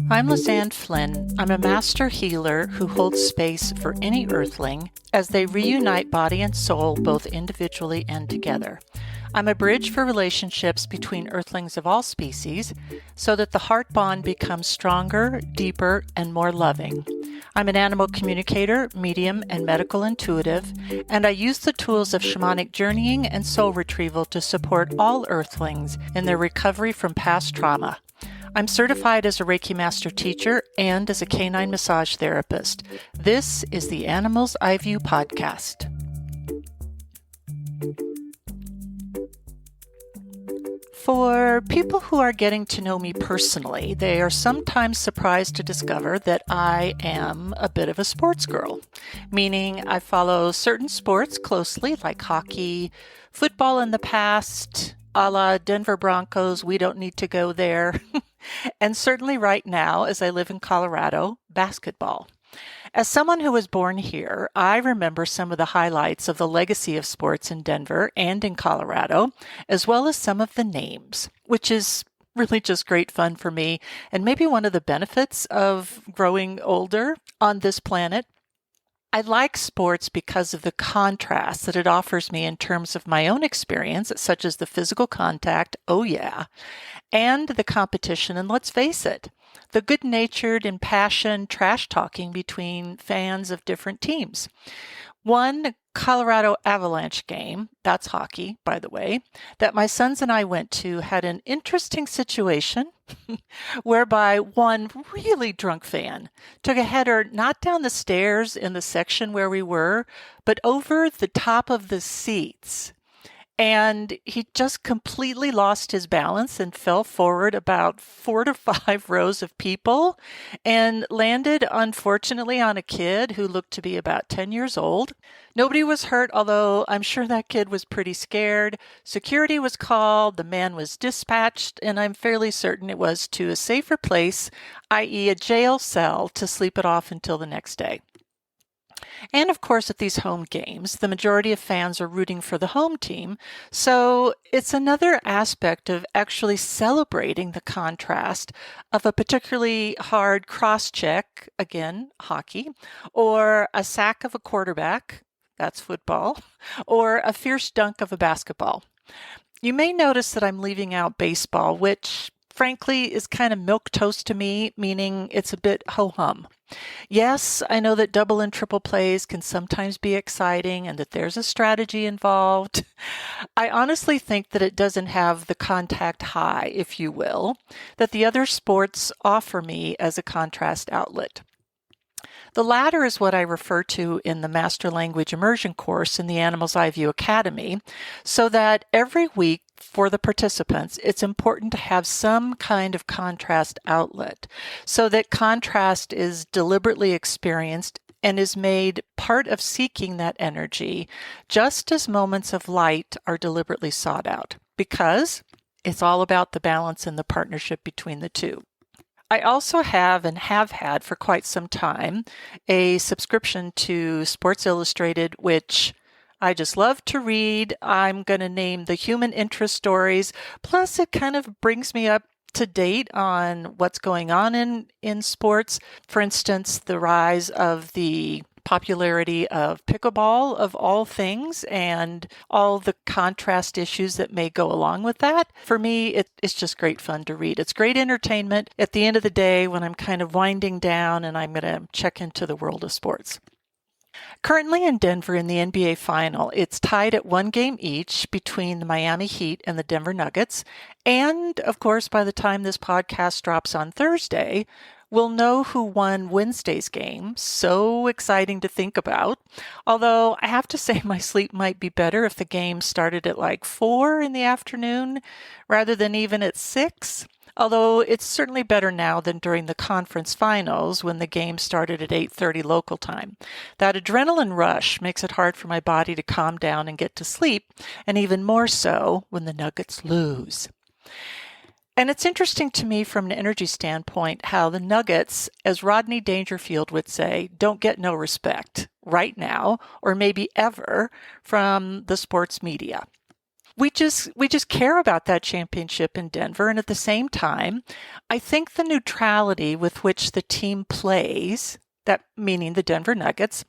I'm Lizanne Flynn. I'm a master healer who holds space for any earthling as they reunite body and soul both individually and together. I'm a bridge for relationships between earthlings of all species so that the heart bond becomes stronger, deeper, and more loving. I'm an animal communicator, medium, and medical intuitive, and I use the tools of shamanic journeying and soul retrieval to support all earthlings in their recovery from past trauma. I'm certified as a Reiki Master Teacher and as a canine massage therapist. This is the Animals I View podcast. For people who are getting to know me personally, they are sometimes surprised to discover that I am a bit of a sports girl, meaning I follow certain sports closely, like hockey, football in the past, a la Denver Broncos, we don't need to go there, and certainly right now, as I live in Colorado, basketball. As someone who was born here, I remember some of the highlights of the legacy of sports in Denver and in Colorado, as well as some of the names, which is really just great fun for me, and maybe one of the benefits of growing older on this planet. I like sports because of the contrast that it offers me in terms of my own experience, such as the physical contact, oh yeah, and the competition, and let's face it, the good-natured, impassioned trash-talking between fans of different teams. One Colorado Avalanche game, that's hockey, by the way, that my sons and I went to had an interesting situation whereby one really drunk fan took a header not down the stairs in the section where we were, but over the top of the seats. And he just completely lost his balance and fell forward about 4 to 5 rows of people and landed, unfortunately, on a kid who looked to be about 10 years old. Nobody was hurt, although I'm sure that kid was pretty scared. Security was called, the man was dispatched, and I'm fairly certain it was to a safer place, i.e. a jail cell, to sleep it off until the next day. And of course, at these home games, the majority of fans are rooting for the home team. So it's another aspect of actually celebrating the contrast of a particularly hard cross-check, again, hockey, or a sack of a quarterback, that's football, or a fierce dunk of a basketball. You may notice that I'm leaving out baseball, which frankly is kind of milquetoast to me, meaning it's a bit ho-hum. Yes, I know that double and triple plays can sometimes be exciting and that there's a strategy involved. I honestly think that it doesn't have the contact high, if you will, that the other sports offer me as a contrast outlet. The latter is what I refer to in the Master Language Immersion course in the Animals I View Academy, so that every week for the participants, it's important to have some kind of contrast outlet, so that contrast is deliberately experienced and is made part of seeking that energy, just as moments of light are deliberately sought out, because it's all about the balance and the partnership between the two. I also have and have had for quite some time a subscription to Sports Illustrated, which I just love to read. I'm going to name the human interest stories. Plus, it kind of brings me up to date on what's going on in sports. For instance, the rise of the popularity of pickleball of all things and all the contrast issues that may go along with that. For me, it's just great fun to read. It's great entertainment at the end of the day when I'm kind of winding down and I'm going to check into the world of sports. Currently in Denver in the NBA final, it's tied at 1 game each between the Miami Heat and the Denver Nuggets. And of course, by the time this podcast drops on Thursday, we'll know who won Wednesday's game. So exciting to think about. Although I have to say my sleep might be better if the game started at like 4 in the afternoon rather than even at 6. Although it's certainly better now than during the conference finals when the game started at 8:30 local time. That adrenaline rush makes it hard for my body to calm down and get to sleep, and even more so when the Nuggets lose. And it's interesting to me from an energy standpoint how the Nuggets, as Rodney Dangerfield would say, don't get no respect right now, or maybe ever, from the sports media. We just care about that championship in Denver. And at the same time, I think the neutrality with which the team plays, that meaning the Denver Nuggets,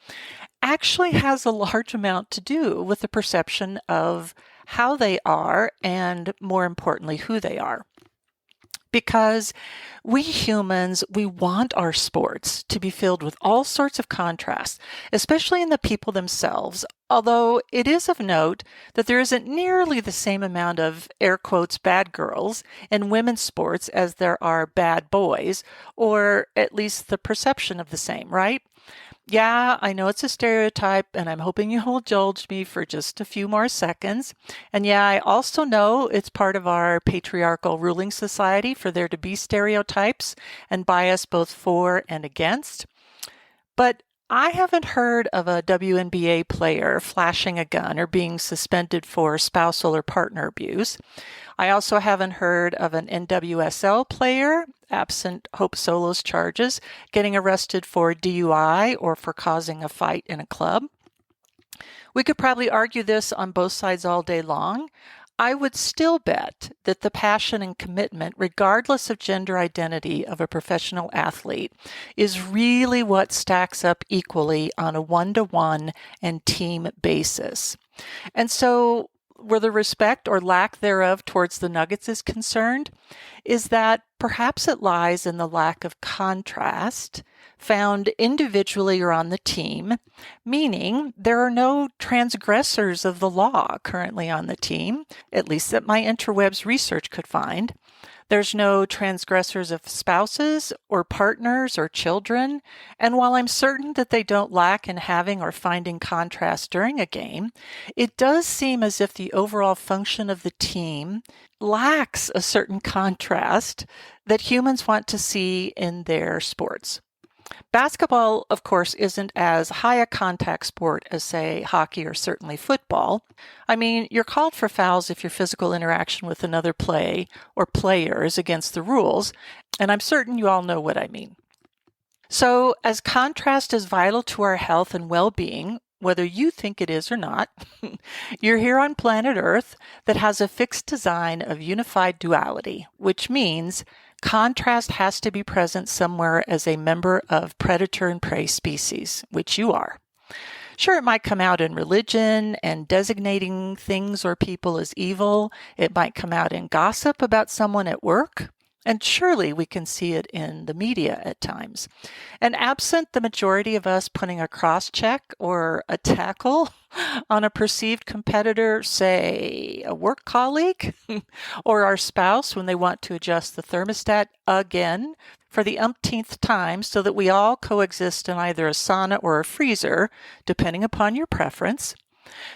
actually has a large amount to do with the perception of how they are and, more importantly, who they are. Because we humans, we want our sports to be filled with all sorts of contrasts, especially in the people themselves. Although it is of note that there isn't nearly the same amount of, air quotes, bad girls in women's sports as there are bad boys, or at least the perception of the same, right? Yeah, I know it's a stereotype, and I'm hoping you'll indulge me for just a few more seconds. And yeah, I also know it's part of our patriarchal ruling society for there to be stereotypes and bias both for and against. But I haven't heard of a WNBA player flashing a gun or being suspended for spousal or partner abuse. I also haven't heard of an NWSL player, absent Hope Solo's charges, getting arrested for DUI or for causing a fight in a club. We could probably argue this on both sides all day long. I would still bet that the passion and commitment, regardless of gender identity of a professional athlete, is really what stacks up equally on a one-to-one and team basis. And so where the respect or lack thereof towards the Nuggets is concerned, is that perhaps it lies in the lack of contrast found individually or on the team, meaning there are no transgressors of the law currently on the team, at least that my interwebs research could find. There's no transgressors of spouses or partners or children, and while I'm certain that they don't lack in having or finding contrast during a game, it does seem as if the overall function of the team lacks a certain contrast that humans want to see in their sports. Basketball, of course, isn't as high a contact sport as, say, hockey or certainly football. I mean, you're called for fouls if your physical interaction with another play or player is against the rules, and I'm certain you all know what I mean. So, as contrast is vital to our health and well-being, whether you think it is or not, you're here on planet Earth that has a fixed design of unified duality, which means contrast has to be present somewhere as a member of predator and prey species, which you are. Sure, it might come out in religion and designating things or people as evil. It might come out in gossip about someone at work. And surely we can see it in the media at times. And absent the majority of us putting a cross-check or a tackle on a perceived competitor, say a work colleague or our spouse when they want to adjust the thermostat again for the umpteenth time so that we all coexist in either a sauna or a freezer, depending upon your preference,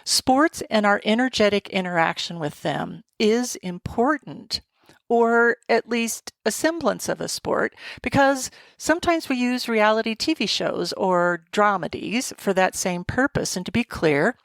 sports and our energetic interaction with them is important, or at least a semblance of a sport, because sometimes we use reality TV shows or dramedies for that same purpose. And to be clear,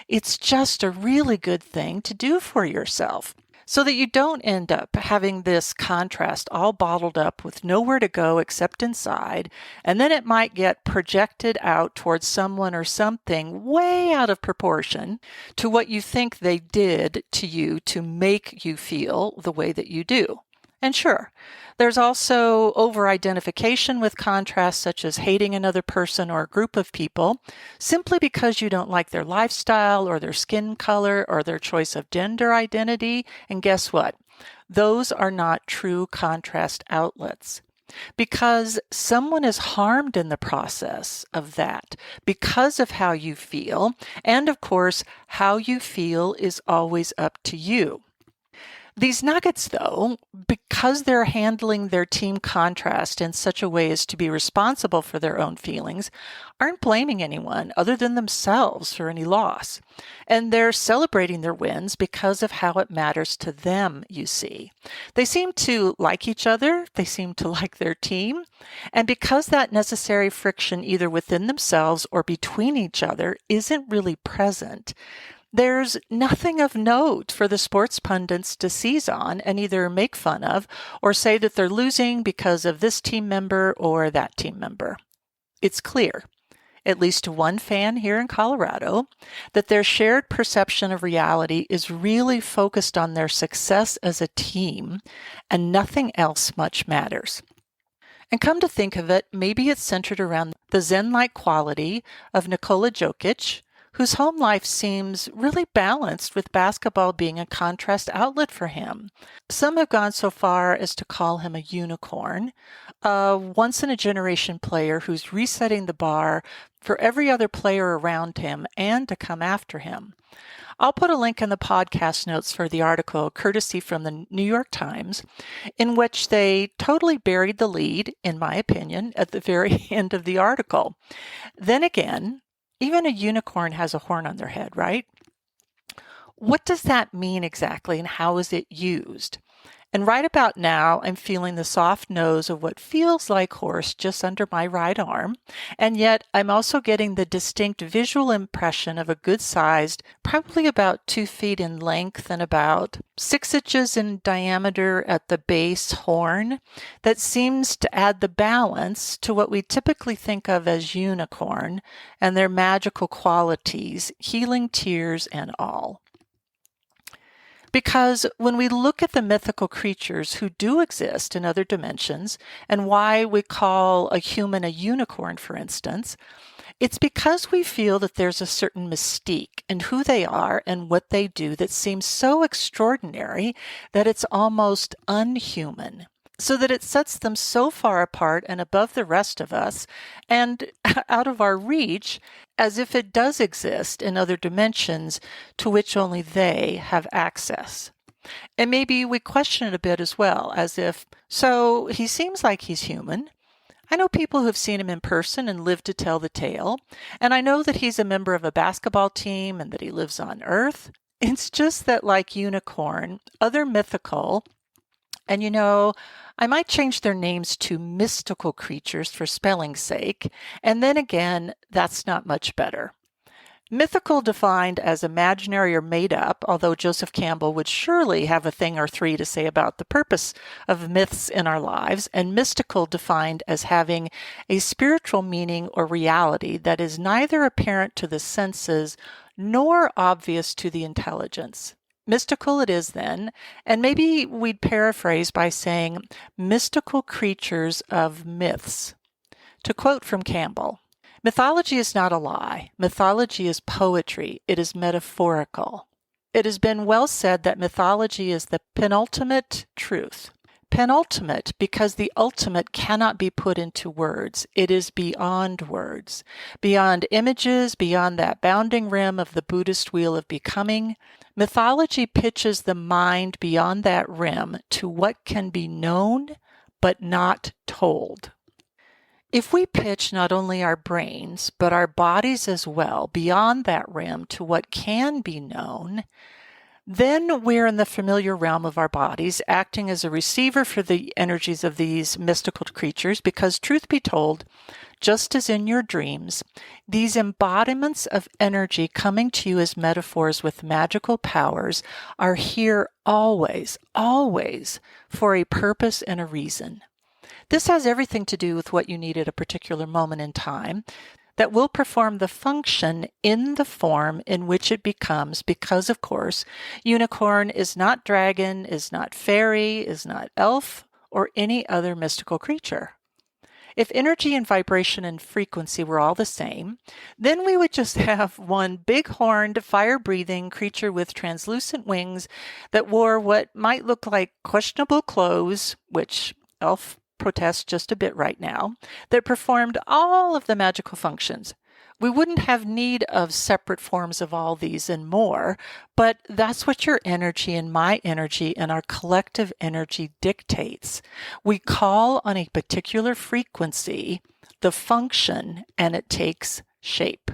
it's just a really good thing to do for yourself so that you don't end up having this contrast all bottled up with nowhere to go except inside, and then it might get projected out towards someone or something way out of proportion to what you think they did to you to make you feel the way that you do. And sure, there's also over-identification with contrasts such as hating another person or a group of people simply because you don't like their lifestyle or their skin color or their choice of gender identity. And guess what? Those are not true contrast outlets. Because someone is harmed in the process of that because of how you feel. And of course, how you feel is always up to you. These Nuggets, though, because they're handling their team contrast in such a way as to be responsible for their own feelings, aren't blaming anyone other than themselves for any loss. And they're celebrating their wins because of how it matters to them, you see. They seem to like each other, they seem to like their team, and because that necessary friction either within themselves or between each other isn't really present, there's nothing of note for the sports pundits to seize on and either make fun of or say that they're losing because of this team member or that team member. It's clear. at least to one fan here in Colorado, that their shared perception of reality is really focused on their success as a team and nothing else much matters. And come to think of it, maybe it's centered around the Zen-like quality of Nikola Jokic, whose home life seems really balanced with basketball being a contrast outlet for him. Some have gone so far as to call him a unicorn, a once-in-a-generation player who's resetting the bar for every other player around him and to come after him. I'll put a link in the podcast notes for the article, courtesy from the New York Times, in which they totally buried the lead, in my opinion, at the very end of the article. Then again, even a unicorn has a horn on their head, right? What does that mean exactly, and how is it used? And right about now, I'm feeling the soft nose of what feels like horse just under my right arm, and yet I'm also getting the distinct visual impression of a good-sized, probably about 2 feet in length and about 6 inches in diameter at the base horn that seems to add the balance to what we typically think of as unicorn and their magical qualities, healing tears and all. Because when we look at the mythical creatures who do exist in other dimensions, and why we call a human a unicorn, for instance, it's because we feel that there's a certain mystique in who they are and what they do that seems so extraordinary that it's almost unhuman, so that it sets them so far apart and above the rest of us and out of our reach, as if it does exist in other dimensions to which only they have access. And maybe we question it a bit as well, as if, so he seems like he's human. I know people who've seen him in person and lived to tell the tale, and I know that he's a member of a basketball team and that he lives on Earth. It's just that, like unicorn, other mythical, and I might change their names to mystical creatures for spelling's sake, and then again, that's not much better. Mythical defined as imaginary or made up, although Joseph Campbell would surely have a thing or three to say about the purpose of myths in our lives, and mystical defined as having a spiritual meaning or reality that is neither apparent to the senses nor obvious to the intelligence. Mystical it is then, and maybe we'd paraphrase by saying mystical creatures of myths. To quote from Campbell, mythology is not a lie. Mythology is poetry. It is metaphorical. It has been well said that mythology is the penultimate truth. Penultimate because the ultimate cannot be put into words. It is beyond words, beyond images, beyond that bounding rim of the Buddhist wheel of becoming. Mythology pitches the mind beyond that rim to what can be known but not told. If we pitch not only our brains, but our bodies as well, beyond that rim to what can be known, then we're in the familiar realm of our bodies, acting as a receiver for the energies of these mystical creatures, because truth be told, just as in your dreams, these embodiments of energy coming to you as metaphors with magical powers are here always, always for a purpose and a reason. This has everything to do with what you need at a particular moment in time that will perform the function in the form in which it becomes, because, of course, unicorn is not dragon, is not fairy, is not elf, or any other mystical creature. If energy and vibration and frequency were all the same, then we would just have one big-horned, fire-breathing creature with translucent wings that wore what might look like questionable clothes, which elf protests just a bit right now, that performed all of the magical functions. We wouldn't have need of separate forms of all these and more, but that's what your energy and my energy and our collective energy dictates. We call on a particular frequency, the function, and it takes shape.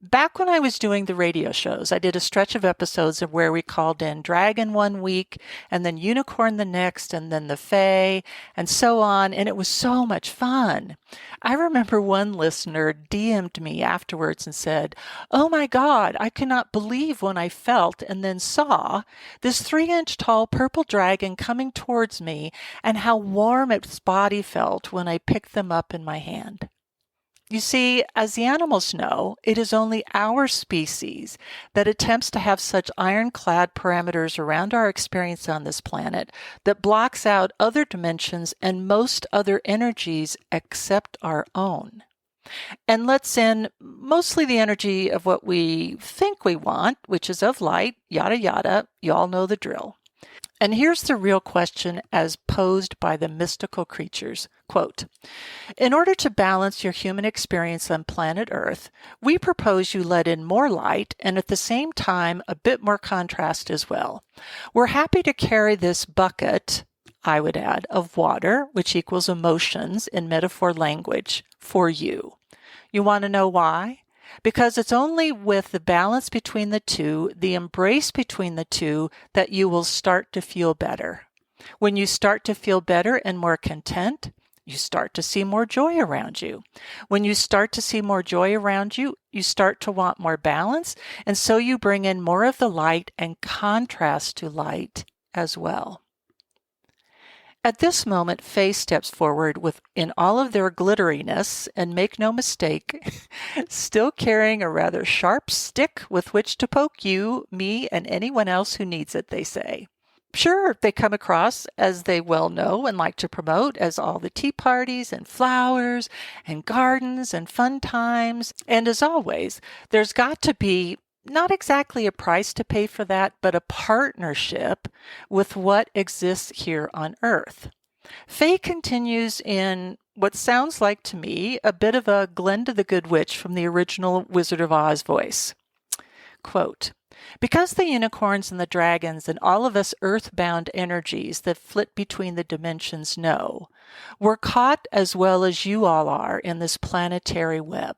Back when I was doing the radio shows, I did a stretch of episodes of where we called in Dragon one week, and then Unicorn the next, and then the Fae, and so on, and it was so much fun. I remember one listener DM'd me afterwards and said, "Oh my God, I cannot believe when I felt and then saw this 3-inch tall purple dragon coming towards me, and how warm its body felt when I picked them up in my hand." You see, as the animals know, it is only our species that attempts to have such ironclad parameters around our experience on this planet that blocks out other dimensions and most other energies except our own, and lets in mostly the energy of what we think we want, which is of light, yada yada, you all know the drill. And here's the real question as posed by the mystical creatures. Quote, in order to balance your human experience on planet Earth, we propose you let in more light and at the same time a bit more contrast as well. We're happy to carry this bucket, I would add, of water, which equals emotions in metaphor language, for you. You want to know why? Because it's only with the balance between the two, the embrace between the two, that you will start to feel better. When you start to feel better and more content, you start to see more joy around you. When you start to see more joy around you, you start to want more balance, and so you bring in more of the light and contrast to light as well. At this moment, Faye steps forward in all of their glitteriness, and make no mistake, still carrying a rather sharp stick with which to poke you, me, and anyone else who needs it, they say. Sure, they come across, as they well know and like to promote, as all the tea parties and flowers and gardens and fun times. And as always, there's got to be not exactly a price to pay for that, but a partnership with what exists here on Earth. Faye continues in what sounds like to me a bit of a Glinda the Good Witch from the original Wizard of Oz voice. Quote, because the unicorns and the dragons and all of us earthbound energies that flit between the dimensions know, we're caught as well as you all are in this planetary web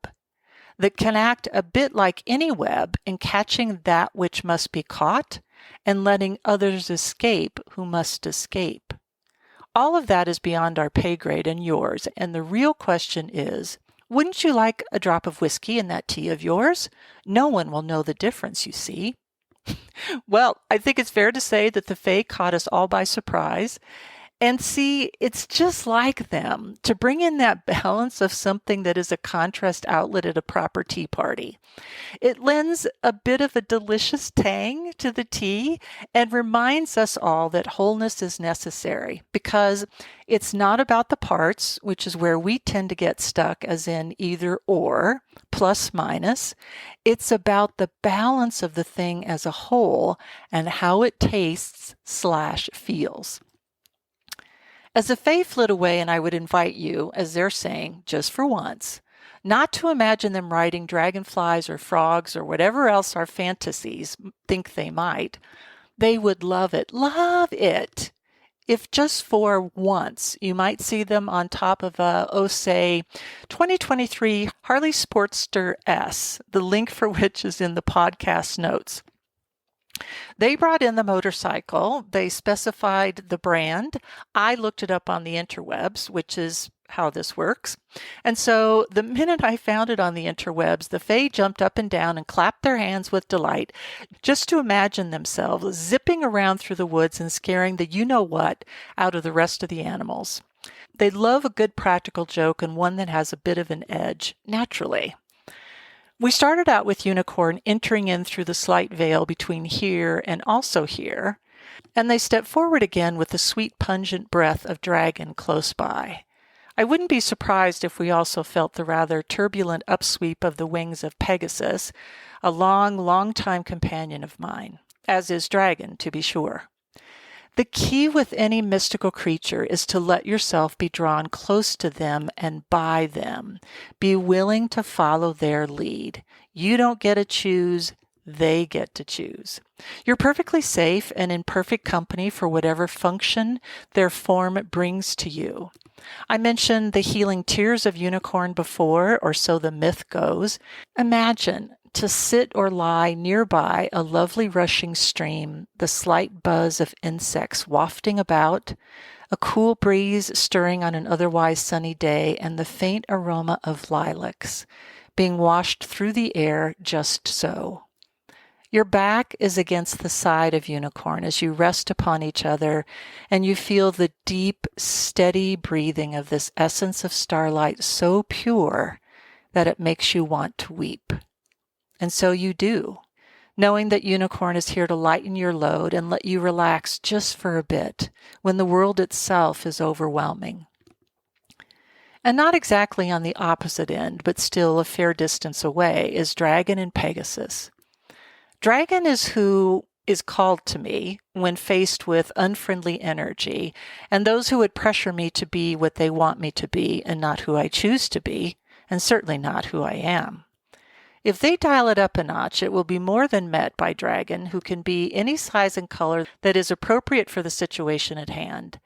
that can act a bit like any web in catching that which must be caught and letting others escape who must escape. All of that is beyond our pay grade and yours, and the real question is, wouldn't you like a drop of whiskey in that tea of yours? No one will know the difference, you see. Well, I think it's fair to say that the Fae caught us all by surprise. And see, it's just like them to bring in that balance of something that is a contrast outlet at a proper tea party. It lends a bit of a delicious tang to the tea and reminds us all that wholeness is necessary, because it's not about the parts, which is where we tend to get stuck, as in either or, plus minus. It's about the balance of the thing as a whole and how it tastes/feels. As the Fae flit away, and I would invite you, as they're saying, just for once, not to imagine them riding dragonflies or frogs or whatever else our fantasies think they might. They would love it, if just for once you might see them on top of a, say, 2023 Harley Sportster S, the link for which is in the podcast notes. They brought in the motorcycle. They specified the brand. I looked it up on the interwebs, which is how this works. And so the minute I found it on the interwebs, the Fae jumped up and down and clapped their hands with delight just to imagine themselves zipping around through the woods and scaring the you-know-what out of the rest of the animals. They love a good practical joke and one that has a bit of an edge, naturally. We started out with Unicorn entering in through the slight veil between here and also here, and they stepped forward again with the sweet pungent breath of Dragon close by. I wouldn't be surprised if we also felt the rather turbulent upsweep of the wings of Pegasus, a long-time companion of mine, as is Dragon, to be sure. The key with any mystical creature is to let yourself be drawn close to them and by them. Be willing to follow their lead. You don't get to choose, they get to choose. You're perfectly safe and in perfect company for whatever function their form brings to you. I mentioned the healing tears of Unicorn before, or so the myth goes. Imagine to sit or lie nearby a lovely rushing stream, the slight buzz of insects wafting about, a cool breeze stirring on an otherwise sunny day, and the faint aroma of lilacs being washed through the air just so. Your back is against the side of Unicorn as you rest upon each other, and you feel the deep, steady breathing of this essence of starlight so pure that it makes you want to weep. And so you do, knowing that Unicorn is here to lighten your load and let you relax just for a bit when the world itself is overwhelming. And not exactly on the opposite end, but still a fair distance away, is Dragon and Pegasus. Dragon is who is called to me when faced with unfriendly energy, and those who would pressure me to be what they want me to be and not who I choose to be, and certainly not who I am. If they dial it up a notch, it will be more than met by Dragon, who can be any size and color that is appropriate for the situation at hand.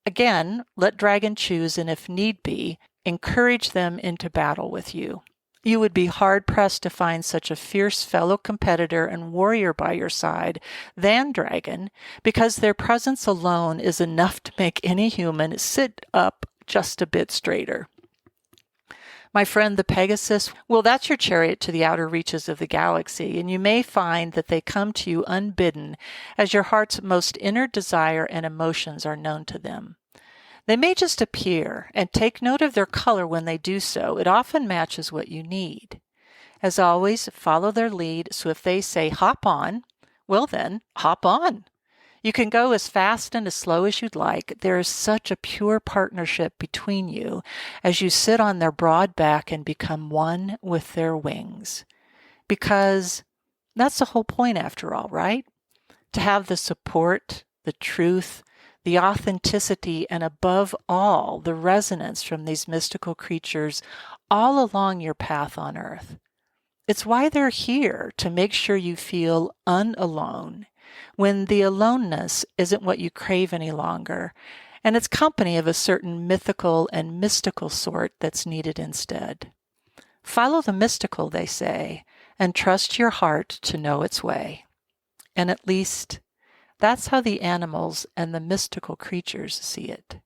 Again, let Dragon choose, and if need be, encourage them into battle with you. You would be hard-pressed to find such a fierce fellow competitor and warrior by your side than Dragon, because their presence alone is enough to make any human sit up just a bit straighter. My friend, the Pegasus, well, that's your chariot to the outer reaches of the galaxy, and you may find that they come to you unbidden, as your heart's most inner desire and emotions are known to them. They may just appear, and take note of their color when they do so. It often matches what you need. As always, follow their lead, so if they say hop on, well then, hop on. You can go as fast and as slow as you'd like. There is such a pure partnership between you as you sit on their broad back and become one with their wings. Because that's the whole point after all, right? To have the support, the truth, the authenticity, and above all, the resonance from these mystical creatures all along your path on Earth. It's why they're here, to make sure you feel unalone, when the aloneness isn't what you crave any longer, and it's company of a certain mythical and mystical sort that's needed instead. Follow the mystical, they say, and trust your heart to know its way. And at least that's how the animals and the mystical creatures see it.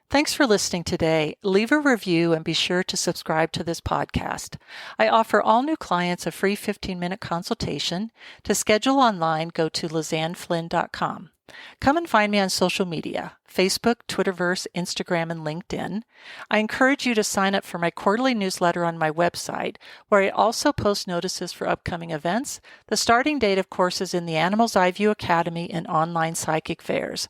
Thanks for listening today. Leave a review and be sure to subscribe to this podcast. I offer all new clients a free 15-minute consultation. To schedule online, go to lizanneflynn.com. Come and find me on social media, Facebook, Twitterverse, Instagram, and LinkedIn. I encourage you to sign up for my quarterly newsletter on my website, where I also post notices for upcoming events. The starting date, of course, is in the Animal's Eye View Academy and online psychic fairs.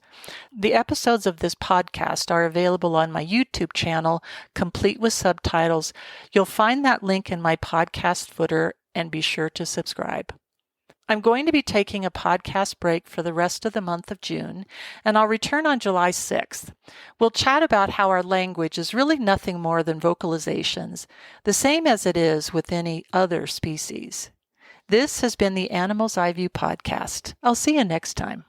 The episodes of this podcast are available on my YouTube channel, complete with subtitles. You'll find that link in my podcast footer, and be sure to subscribe. I'm going to be taking a podcast break for the rest of the month of June, and I'll return on July 6th. We'll chat about how our language is really nothing more than vocalizations, the same as it is with any other species. This has been the Animal's Eye View podcast. I'll see you next time.